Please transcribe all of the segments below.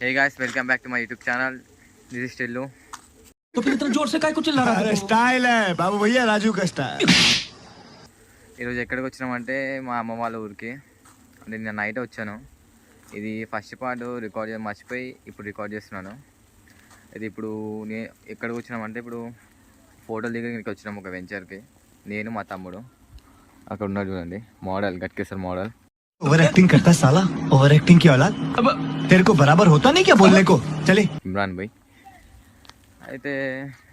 Hey guys, welcome back to my YouTube channel. This is Tillu. तो फिर इतना जोर से काय को चिल्ला रहा है? स्टाइल है बाबू भैया, राजू का स्टाइल. ఈరోజు ఎక్కడికి వచ్చినామంటే మా అమ్మ వాళ్ళ ఊరికి. అంటే నేను నైట్ వచ్చాను. ఇది ఫస్ట్ పార్ట్ రికార్డ్ మర్చిపోయి ఇప్పుడు రికార్డ్ చేస్తున్నాను. ఇది ఇప్పుడు ఎక్కడికి వచ్చినామంటే ఇప్పుడు ఫోటోలు దిగడానికి వచ్చినాము ఒక వెంచర్కి. నేను మా తమ్ముడు అక్కడ ఉన్నాడు చూడండి, model Ghatkesar model. Over acting करता है साला, ओवर एक्टिंग की औलाद. अब तेरे को बराबर होता नहीं क्या बोलने को. चले ఇమ్రాన్ భాయ్. అయితే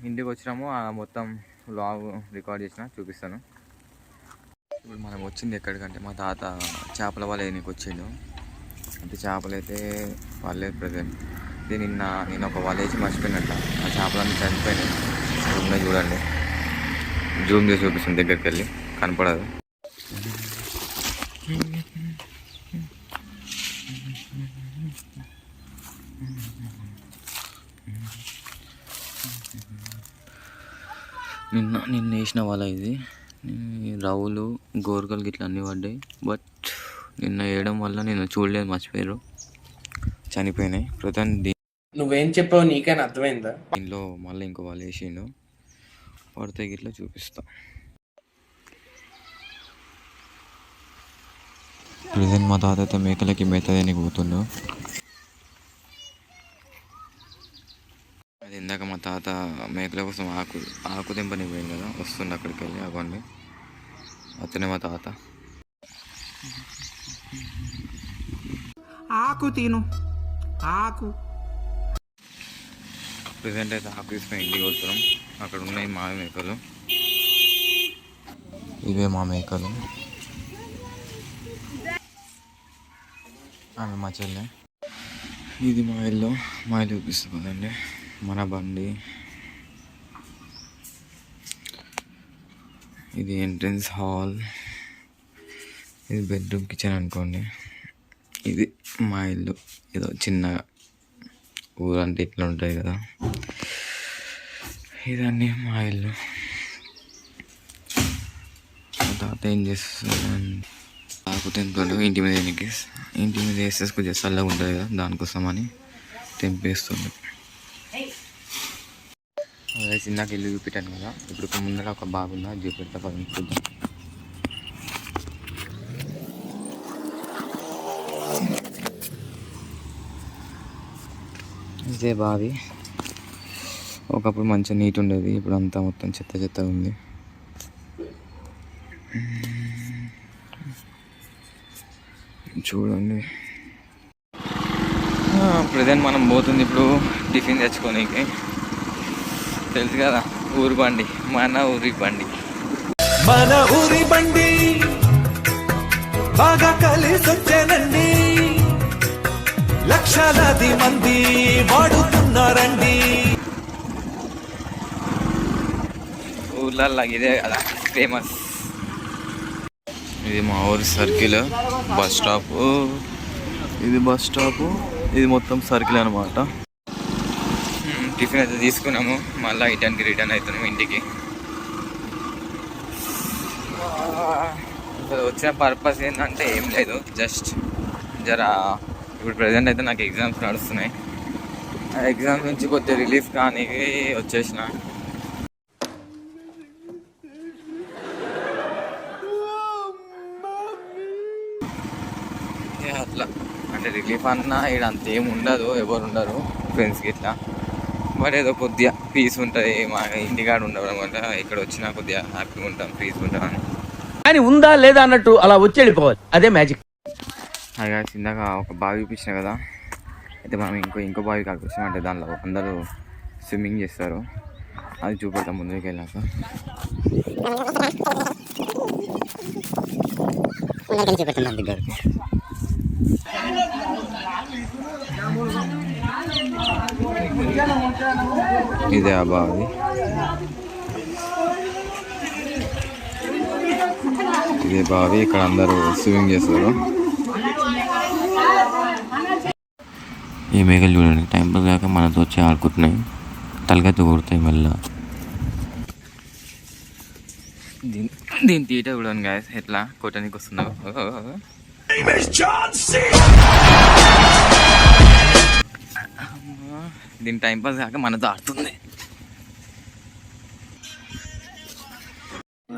ఇంటికి వచ్చినాము, మొత్తం వ్లాగ్ రికార్డ్ చేసిన చూపిస్తాను. ఇప్పుడు మనం వచ్చింది ఎక్కడికంటే మా తాత చేపల వల వేయడానికి వచ్చిండు. అంటే చేపలు అయితే వాళ్ళే ప్రజెంట్. ఇది నేను ఒక వల వేసి మర్చిపోయినట్ట, ఆ చేపలన్నీ చనిపోయినాయి. ఉన్నాయి చూడండి, జూమ్ చేసి చూపిస్తాను, దగ్గరికి వెళ్ళి కనపడదు. నిన్న వేసిన వల ఇది. రవ్వులు గోరకలు గిట్లా అన్నీ పడ్డాయి. బట్ నిన్న వేయడం వల్ల నేను చూడలేదు, మర్చిపోయారు, చనిపోయినాయి. ప్రజెంట్ నువ్వేం చెప్పావు నీకైనా అర్థమైందా? దీనిలో మళ్ళీ ఇంకో వల వేసిండు, పడితే గిట్లా చూపిస్తా. ప్రజెంట్ మా తాత అయితే మేకలకి మేత దేనికి పోతుండు. అది ఇందాక మా తాత మేకల కోసం ఆకు తెంపని పోయింది కదా, వస్తుంది అక్కడికి వెళ్ళి. అవ్వండి, అతనే మా తాత. ఆకు తిను ఆకు. ప్రజెంట్ అయితే ఆకు తీసుకొని ఇంటికి వెళ్తున్నాం. అక్కడ ఉన్నాయి మా మేకలు, ఇవే మా మేకలు. ఆమె మా చెల్లె. ఇది మా ఇల్లు చూపిస్తుంది కదండి, మన బండి. ఇది ఎంట్రన్స్ హాల్, ఇది బెడ్రూమ్ కిచెన్ అనుకోండి. ఇది మా ఇల్లు. ఏదో చిన్నగా ఊరంటే ఇట్లా ఉంటుంది కదా, ఇదన్నీ మా ఇల్లు. తాత ఏం చేస్తుంది, ఆకు తెంపాడు ఇంటి మీద వేస్తే కొంచెం చల్లగా ఉంటుంది కదా, దానికోసం అని తెంపేస్తుంది. అదే చిన్నకి ఇల్లు చూపెట్టాను కదా, ఇప్పుడు ముందర ఒక బాగుంది, అది చూపెడతా పదండి చూద్దాం. ఇదే బావి. ఒకప్పుడు మంచిగా నీట్ ఉండేది, ఇప్పుడు అంతా మొత్తం చెత్త ఉంది. చూడండి, ప్రజెంట్ మనం పోతుంది ఇప్పుడు టిఫిన్ తెచ్చుకోనీకి. తెలుసు కదా, ఊరి బండి, మన ఊరి బండి. మన ఊరి బండి బాగా కలిసొచ్చానండి, లక్షలాది మంది వాడుతున్నారండి. ఊర్లల్లో ఇదే కదా ఫేమస్. ఇది మా ఊరి సర్కిల్, బస్ స్టాప్. ఇది బస్ స్టాప్, ఇది మొత్తం సర్కిల్ అనమాట. టిఫిన్ అయితే తీసుకున్నాము, మళ్ళీ ఇటానికి రిటర్న్ అవుతున్నాము ఇంటికి. వచ్చిన పర్పస్ ఏంటంటే ఏం లేదు, జస్ట్ ఇప్పుడు ప్రజెంట్ అయితే నాకు ఎగ్జామ్స్ నడుస్తున్నాయి. ఆ ఎగ్జామ్స్ నుంచి కొద్దిగా రిలీఫ్ కానీ వచ్చేసిన. అట్లా అంటే రిలీఫ్ అన్నా ఇక్కడ అంత ఏమి ఉండదు, ఎవరు ఉండరు ఫ్రెండ్స్కి ఇట్లా. బట్ ఏదో కొద్దిగా పీస్ ఉంటుంది. మా ఇంటికాడ ఉండడం అనమాట, ఇక్కడ వచ్చినా కొద్దిగా హ్యాపీగా ఉంటాం, పీస్ ఉంటాం అని. ఉందా లేదా అన్నట్టు అలా వచ్చి వెళ్ళిపోవాలి, అదే మ్యాజిక్. అలా ఇందాక ఒక బావి చూపించిన కదా, అయితే మనం ఇంకో బావి కాడికి వచ్చినాం. అంటే దానిలో అందరూ స్విమ్మింగ్ చేస్తారు, అది చూపెడతాం ముందుకు వెళ్ళాక. దగ్గరికి ఇదే ఆ బావి. ఇదే బావి, ఇక్కడ అందరూ స్విమ్మింగ్ చేస్తారు. ఈ మేకలు చూడండి, టైం పాస్ కాక మనతో వచ్చి ఆడుకుంటున్నాయి, తలగెత్తు కొడతాయి మళ్ళీ. దీని తీట చూడండి గాయస్, ఎట్లా కొట్టడానికి వస్తున్నావు. దీని టైంపాస్ కాక మనతో ఆడుతుంది.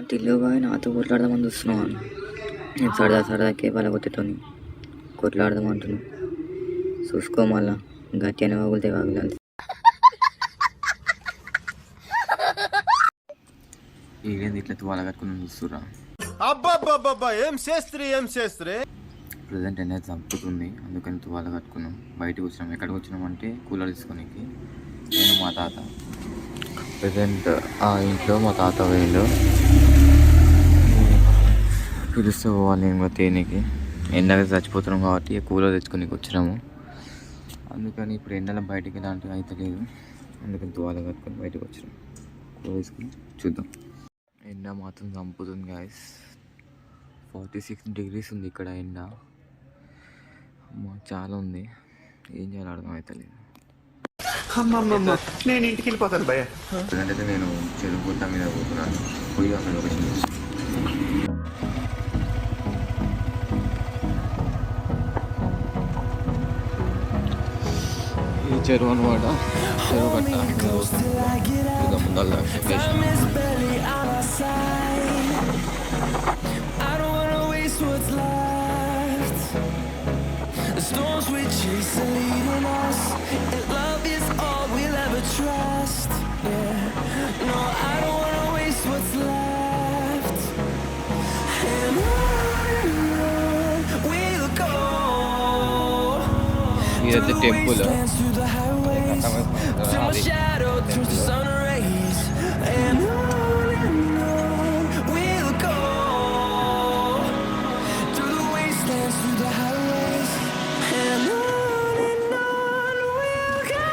టిల్లుగా నాతో కొట్లాడదామని చూస్తున్నావు. నేను సరదాకే వాళ్ళ కొట్టేటోని కొట్లాడదాం అంటున్నాను. చూసుకో మళ్ళా గట్టి అని వాగులితే వాగులాలి. ఏంది ఇట్లా తువాల కట్టుకుని చూస్తురా. ప్రజెంట్ ఎండ చంపుతుంది, అందుకని తువాల కట్టుకున్నాం. బయటకు వచ్చినాం. ఎక్కడికి వచ్చినాం అంటే కూలర్ తీసుకోనికి. నేను మా తాత ప్రజెంట్ ఆ ఇంట్లో మా తాత వేలు పిలుస్తూ పోవాలి. నేను కూడా తేనికి ఎండగా చచ్చిపోతున్నాం కాబట్టి కూలర్ తెచ్చుకొని వచ్చినాము. అందుకని ఇప్పుడు ఎండలో బయటికి ఎలాంటివి అయితే లేదు, అందుకని తువాల కట్టుకొని బయటకు వచ్చినాం. కూలర్ తీసుకొని చూద్దాం. ఎండ మాత్రం చంపుతుంది గాయస్. 46 degrees ఉంది ఇక్కడ ఎండ. చాలా ఉంది, ఏం చేయాలో అర్థం అవుతలేదు. నేను ఇంటికి వెళ్ళిపోతాను భయ. ప్రజెంట్ అయితే నేను చెరువు గుట్ట మీద పోతున్నాను. పోయి అక్కడ లొకేషన్ ఈ చెరువు అనమాట. చెరువు కట్ట ముందర location. Storms we chase are leading us, and love is all we'll ever trust. Yeah, no, I don't wanna waste what's left. And on we'll go. ఇదైతే temple. Through the highways, till my shadow turns to sun rays. And on we'll go. Through the wastelands, through the highways. And on we'll go.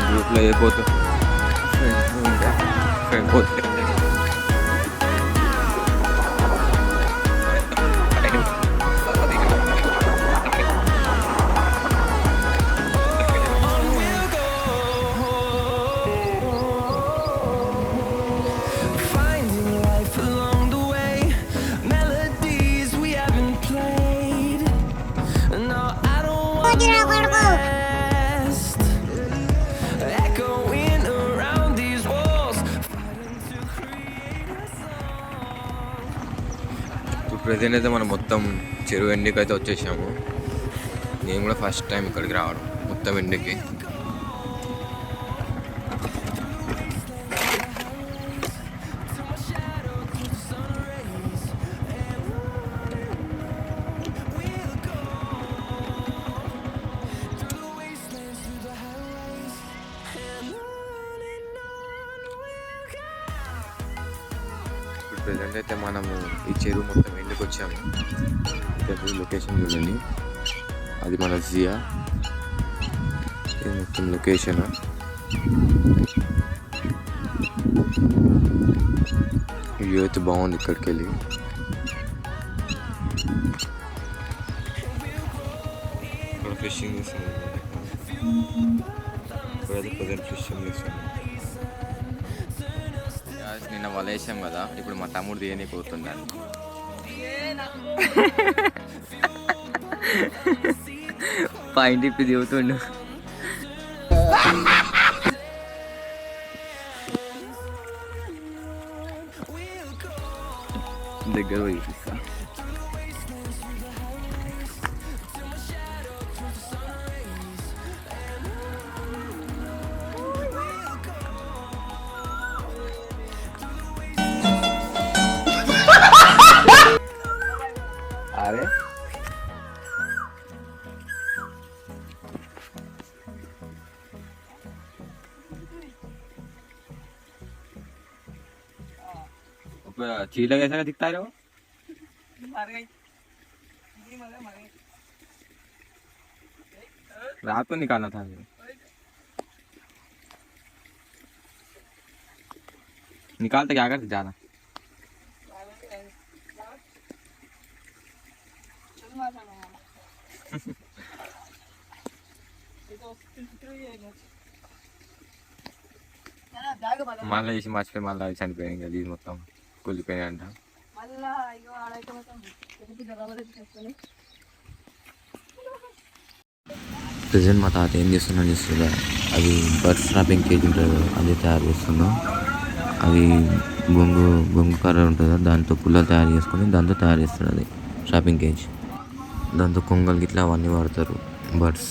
గ్రూప్లో ఏ పోతు friend పోతే Finding life along the way, melodies we haven't played. No, I don't want to rest. Echoing around these walls, fighting to create a song. ఇప్పుడు present అయితే మనం మొత్తం చెరువు ఎండికి అయితే వచ్చేసాము. నేను కూడా ఫస్ట్ టైం ఇక్కడికి రావడం మొత్తం ఎండికి. ఇప్పుడు ప్రజెంట్ అయితే మనము ఈ చెరువు మొత్తం ఎండుకు వచ్చాము. ఇక్కడ లొకేషన్ చూడండి, అది మన జియా. ఇది మొత్తం లొకేషన్. వ్యూ అయితే బాగుంది ఇక్కడికి వెళ్ళి. ఇక్కడ ఫిషింగ్ చేస్తుంది. ఇప్పుడైతే ప్రజెంట్ ఫిషింగ్ చేస్తుంది. నిన్న వలేసాం కదా, ఇప్పుడు మా తమ్ముడు తీయని పోతుండాను. పాయింట్ ఇప్పి దిగుతుండు. దగ్గర పోయి చూపిస్తా. అరే चीला कैसा दिखता है वो? रात को निकालना था। निकालते क्या करते ज्यादा? మళ్ళీ వేసి మర్చిపోయి మళ్ళీ చనిపోయాయి కదా, ఇది మొత్తం కూలిపోయినాయి అంట. ప్రజెంట్ మా తాత ఏం చేస్తున్నాను చూస్తుందా, అది బర్డ్స్ ట్రాపింగ్ కేజ్ ఉంటుంది కదా, అది తయారు చేస్తున్నాం. అది బొంగు కర్ర ఉంటుంది కదా, దాంతో పుల్లలు తయారు చేసుకొని దాంతో తయారు చేస్తారు. అది ట్రాపింగ్ కేజ్, దాంతో కొంగలు గిట్లా అవన్నీ వాడతారు బర్డ్స్.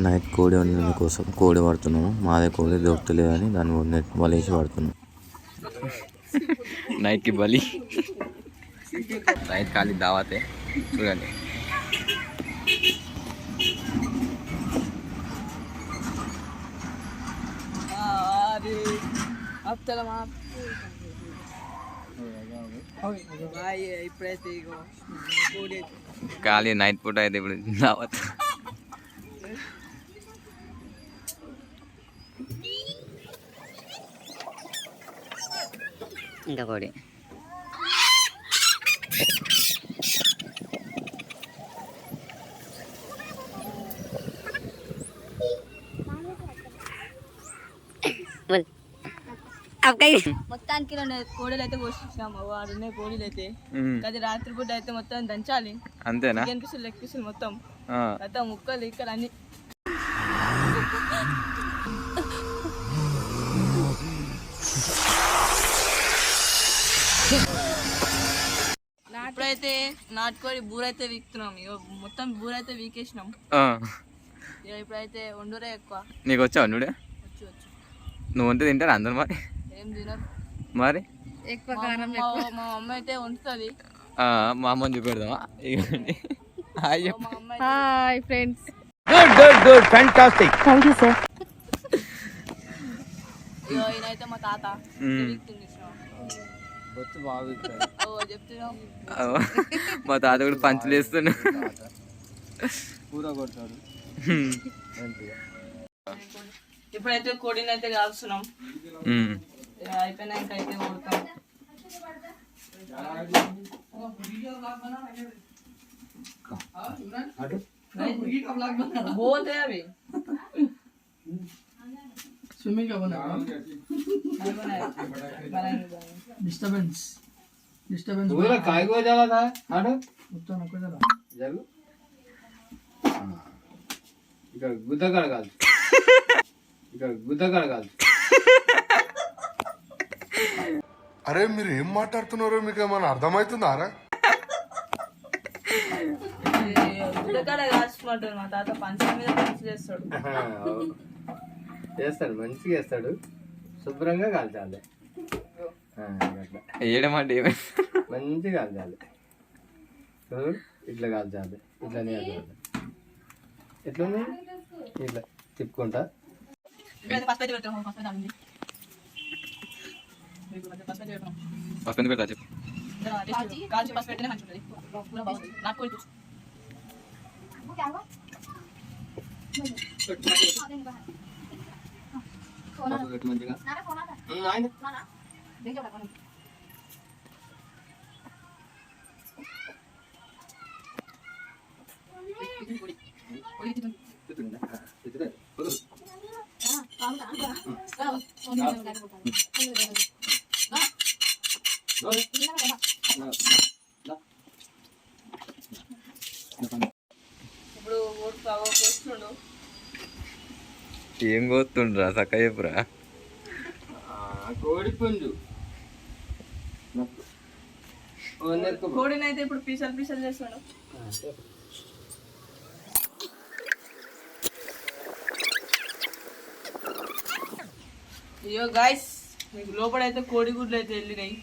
నైట్ కోడి వండడం కోసం కోడి వాడుతున్నాము. మాదే కోడి దొరుకుతలేదని దాన్ని వలేసి వాడుతున్నాం. నైట్కి బలి, నైట్ ఖాళీ దావాతే. చూడండి ఖాళీ నైట్ పూట అయితే ఇప్పుడు దావత్. ఇంకా కోడి మొత్తానికి 2 కోడలు అయితే కోసినాము. వాడు కోడలు అయితే అది రాత్రి పూట అయితే మొత్తం దంచాలి. అంతేనా? లెగ్ పీసులు మొత్తం ముక్కలు ఇక్కడ అన్ని. ఇప్పుడైతే నాటుకోడి బూరైతే వీక్తున్నాం. మొత్తం బూరైతే వీకేసినాం. ఇప్పుడైతే వండురే ఎక్కువ. నీకు వచ్చా వండుడే? వచ్చు. నువ్వు వంట తింటారా అందరు? మరి ఏం తినరు మరి ఎక్కువ. మా అమ్మ అయితే వండుతుంది. మా అమ్మని చూపెడదామా? Hi friends. Good fantastic. Thank you sir. ఈయనైతే మా తాత చెప్తున్నాం. మా తాత కూడా పంచులు వేస్తున్నా. ఇప్పుడైతే కోడిని అయితే కాల్స్తున్నాం. అయిపోయినాక అయితే కొడతాం. बोलते अभी स्विमिंग का बना डिस्टर्बेंस पूरा काय को जाला था आडो उत्तर नको जरा जागू ఇక్కడ గుద్దగడ కాదు అరే మీరు ఏం మాట్లాడుతున్నారో మీకు ఏమైనా అర్థమవుతుందారా? మా తాత పంచల మీద పంచి చేస్తాడు మంచిగా చేస్తాడు. శుభ్రంగా కాల్చాలి. ఏడమాట మంచిగా కాల్చాలి. ఇట్లా కాల్చాలి. ఇట్లానే కాల్చాలి. ఎట్లా ఇట్లా తిప్పుకుంటా. పెడతా చెప్పు. కాల్చి పసుపు పెడితేనే మంచిగా ఉంటుంది. ఇప్పుడు కోస్తుండు. ఏం కోస్తుండ్రా సక్క చెప్పురా. కోడి పుంజు కోడిని అయితే ఇప్పుడు పీసలు చేస్తాడు. అయ్యో గాయస్, మీకు లోపలైతే కోడి గుడ్లు అయితే వెళ్ళినాయి.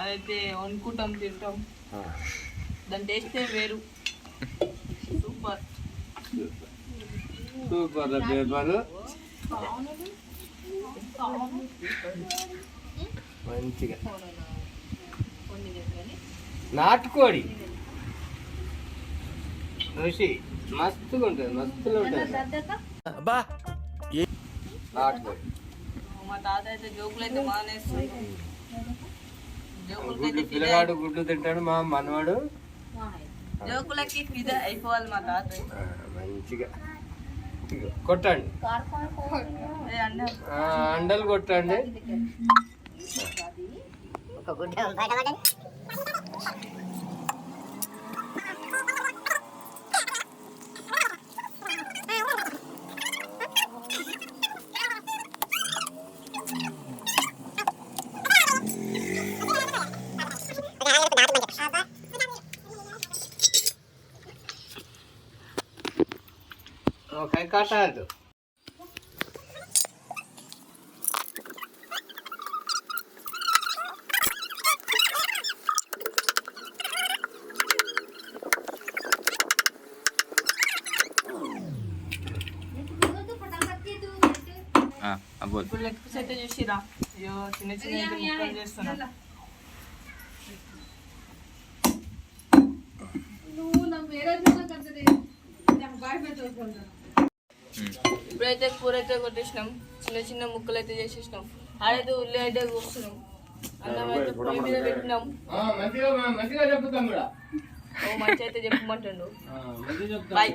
అదైతే వండుకుంటాం, తింటాం. దాని టేస్టే వేరు. సూపర్ పేపర్ మంచిగా నాటుకోడి రుచి మస్తుగా ఉంటుంది. మస్తులో ఉంటుంది నాటుకోడి. మా తాత అయితే జోకులు అయితే మానేస్తుంది. పిల్లగాడు గుడ్లు తింటాడు. మా మనవాడు జోకులకి ఫిదా అయిపోవాలి మా తాత. మంచిగా కొట్టండి ఏ అన్న అండలు కొట్టండి. కై కాటాడు. అబ్బో ఇప్పుడు లెగ్ పీస్ అయితే చూసిరా, అయ్యో చిన్న చిన్న అయితే ముక్కలు చేస్తున్నా. ఇప్పుడైతే కూర అయితే కొట్టేసినాం, చిన్న చిన్న ముక్కలు అయితే చేసేసినాం. ఆడైతే ఉల్లి అయితే కూస్తున్నాం, అన్నం అయితే పొయ్యి మీద పెట్టినాం. ఓ మంచి అయితే చెప్పమంటుండు. బాయ్.